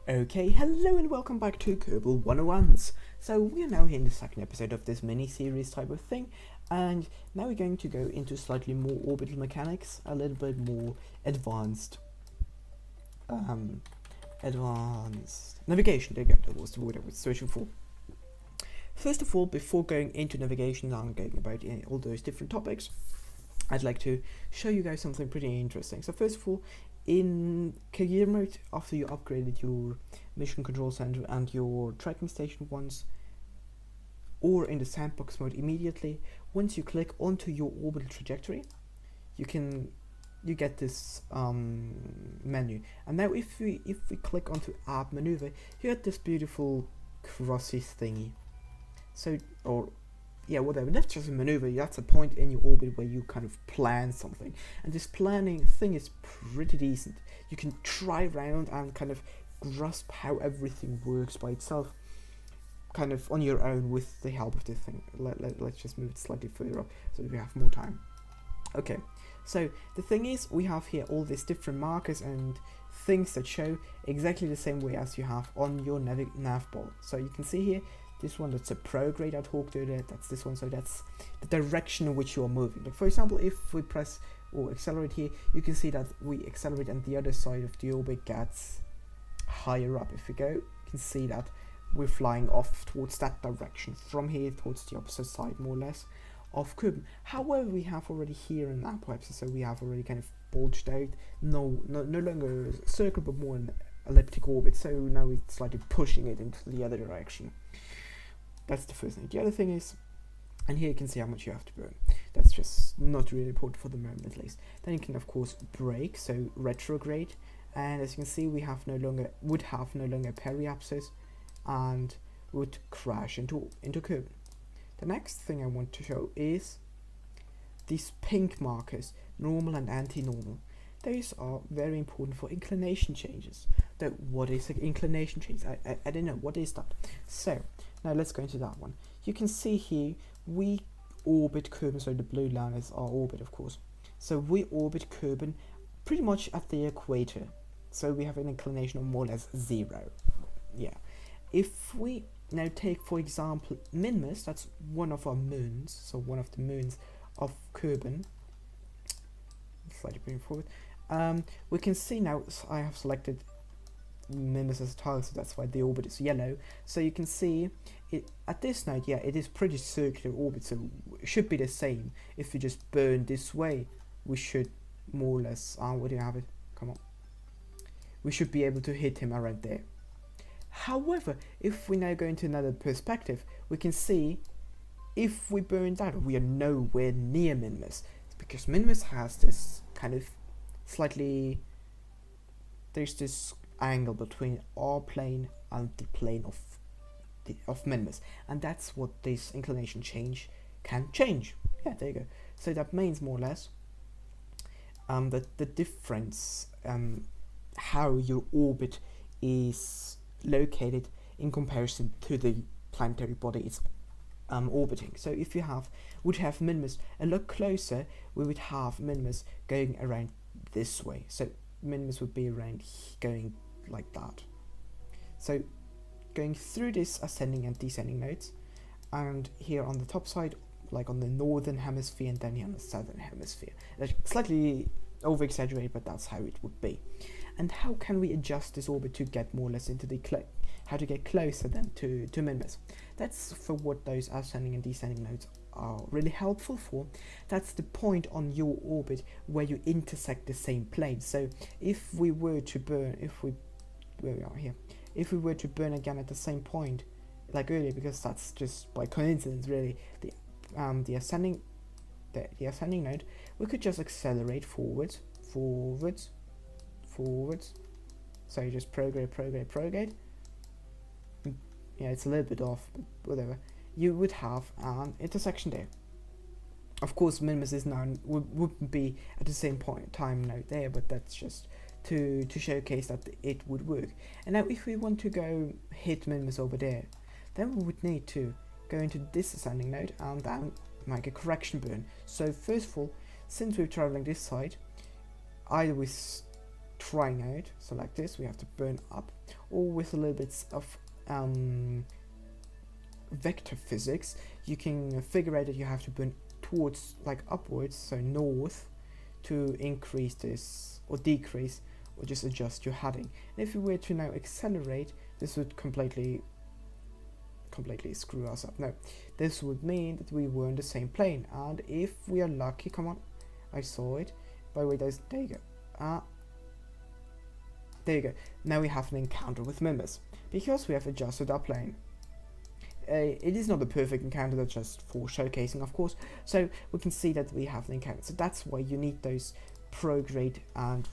Okay, hello and welcome back to Kerbal 101s. So we are now here in the second episode of this mini-series type of thing, and now we're going to go into slightly more orbital mechanics, a little bit more advanced navigation. There you go, that was the word I was searching for. First of all, before going into navigation and going about all those different topics, I'd like to show you guys something pretty interesting. So first of all, in career mode, after you upgraded your mission control center and your tracking station once, or in the sandbox mode immediately, once you click onto your orbital trajectory, you get this menu. And now if we click onto add maneuver, you get this beautiful crossy thingy. So, or yeah, whatever, that's just a maneuver. That's a point in your orbit where you kind of plan something, and this planning thing is pretty decent. You can try around and kind of grasp how everything works by itself, kind of on your own with the help of this thing. Let's just move it slightly further up so that we have more time. Okay, so the thing is, we have here all these different markers and things that show exactly the same way as you have on your nav ball. So you can see here, this one, that's a prograde I talked earlier, that's this one, so that's the direction in which you are moving. Like for example, if we press or accelerate here, you can see that we accelerate and the other side of the orbit gets higher up. If we go, you can see that we're flying off towards that direction, from here towards the opposite side, more or less, of Kerbin. However, we have already here an apoapsis, so we have already kind of bulged out, no longer a circle, but more an elliptic orbit, so now we're slightly pushing it into the other direction. That's the first thing. The other thing is, and here you can see how much you have to burn. That's just not really important for the moment, at least. Then you can of course brake, so retrograde, and as you can see, we would have no longer periapsis, and would crash into Kerbin. The next thing I want to show is these pink markers, normal and anti-normal. Those are very important for inclination changes. Though, what is an inclination change? I don't know, what is that? So, now let's go into that one. You can see here, we orbit Kerbin, so the blue line is our orbit, of course. So we orbit Kerbin pretty much at the equator. So we have an inclination of more or less 0. Yeah. If we now take, for example, Minmus, that's one of our moons, so one of the moons of Kerbin. Slightly bring forward. We can see now, I have selected Minmus as a target, so that's why the orbit is yellow. So you can see it at this node. Yeah, it is pretty circular orbit, so it should be the same. If we just burn this way, we should more or less, where do you have it? Come on. We should be able to hit him around there. However, if we now go into another perspective, we can see if we burn that, we are nowhere near Minmus, because Minmus has this kind of slightly, there's this angle between our plane and the plane of Minmus, and that's what this inclination change can change. Yeah, there you go. So that means more or less that the difference, how your orbit is located in comparison to the planetary body it's orbiting. So if you would have Minmus a lot closer, we would have Minmus going around this way. So Minmus would be around going like that. So going through this ascending and descending nodes, and here on the top side, like on the northern hemisphere, and then here on the southern hemisphere. That's slightly over exaggerated, but that's how it would be. And how can we adjust this orbit to get more or less into the how to get closer then to Minmus? That's for what those ascending and descending nodes are really helpful for. That's the point on your orbit where you intersect the same plane. So if we were to burn, where we are here, if we were to burn again at the same point like earlier, because that's just by coincidence really, the ascending node, we could just accelerate forwards. So you just prograde. Yeah, it's a little bit off, but whatever. You would have an intersection there. Of course, Minmus is now wouldn't be at the same time now there, but that's just to showcase that it would work. And now, if we want to go hit Minmus over there, then we would need to go into this ascending node and then make a correction burn. So first of all, since we're traveling this side, either we trying out. So like this, we have to burn up, or with a little bit of vector physics, you can figure out that you have to burn towards, like upwards, so north, to increase this or decrease or just adjust your heading. And if we were to now accelerate, this would completely screw us up. No, this would mean that we were in the same plane, and if we are lucky, come on, I saw it. By the way, there you go. There you go. Now we have an encounter with members because we have adjusted our plane. It is not a perfect encounter, that's just for showcasing, of course. So we can see that we have an encounter. So that's why you need those prograde and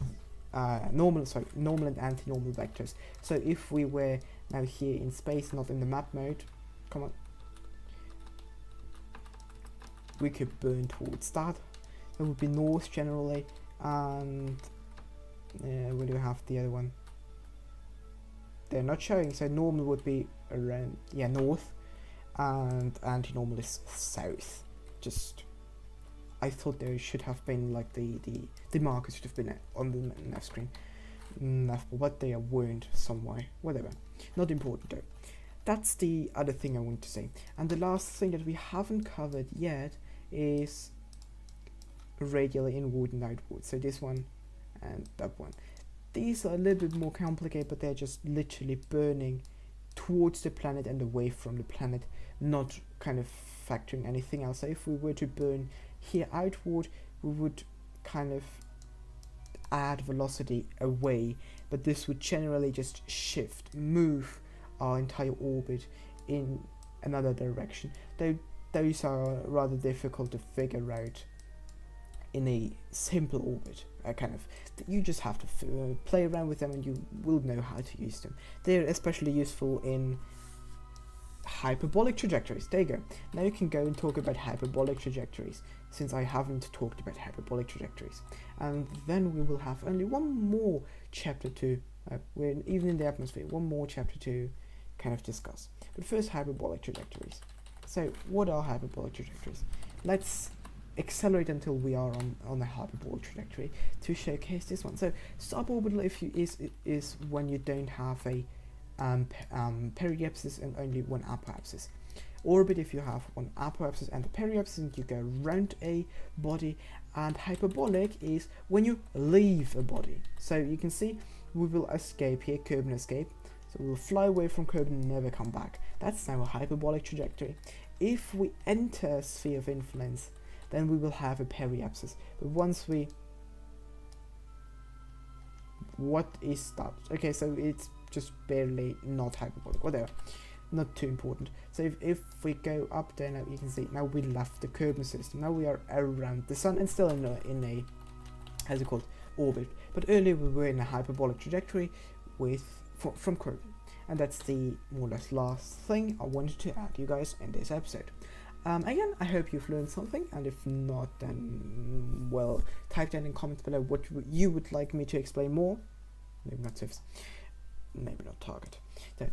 normal and anti-normal vectors. So if we were now here in space, not in the map mode, come on, we could burn towards that. That would be north generally, and where do we have the other one? They're not showing, so normal would be around, yeah, north, and anti-normal is south. Just, I thought there should have been like the markers should have been on the nav screen, but they weren't somewhere. Whatever, not important though. That's the other thing I want to say. And the last thing that we haven't covered yet is radially inward and outward. So this one and that one. These are a little bit more complicated, but they're just literally burning towards the planet and away from the planet, not kind of factoring anything else. So if we were to burn here outward, we would kind of add velocity away, but this would generally just move our entire orbit in another direction. Though those are rather difficult to figure out in a simple orbit. You just have to play around with them and you will know how to use them. They're especially useful in hyperbolic trajectories. There you go. Now you can go and talk about hyperbolic trajectories, since I haven't talked about hyperbolic trajectories. And then we will have only one more chapter to, we're even in the atmosphere, one more chapter to kind of discuss. But first, hyperbolic trajectories. So what are hyperbolic trajectories? Let's accelerate until we are on a hyperbolic trajectory to showcase this one. So suborbital is when you don't have a periapsis and only one apoapsis. Orbit if you have one apoapsis and a periapsis and you go around a body. And hyperbolic is when you leave a body. So you can see we will escape here, Kerbin escape. So we will fly away from Kerbin and never come back. That's now a hyperbolic trajectory. If we enter a sphere of influence, then we will have a periapsis. But once we... What is that? Okay, so it's just barely not hyperbolic, whatever. Not too important. So if we go up there now, you can see now we left the Kerbin system. Now we are around the sun and still in a how's it called, orbit. But earlier we were in a hyperbolic trajectory from Kerbin. And that's the more or less last thing I wanted to add you guys in this episode. Again, I hope you've learned something, and if not, then, well, type down in comments below what you would like me to explain more. Maybe not SIFs, maybe not target. So,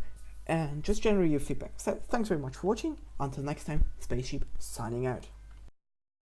and just generally your feedback. So, thanks very much for watching. Until next time, Spaceship signing out.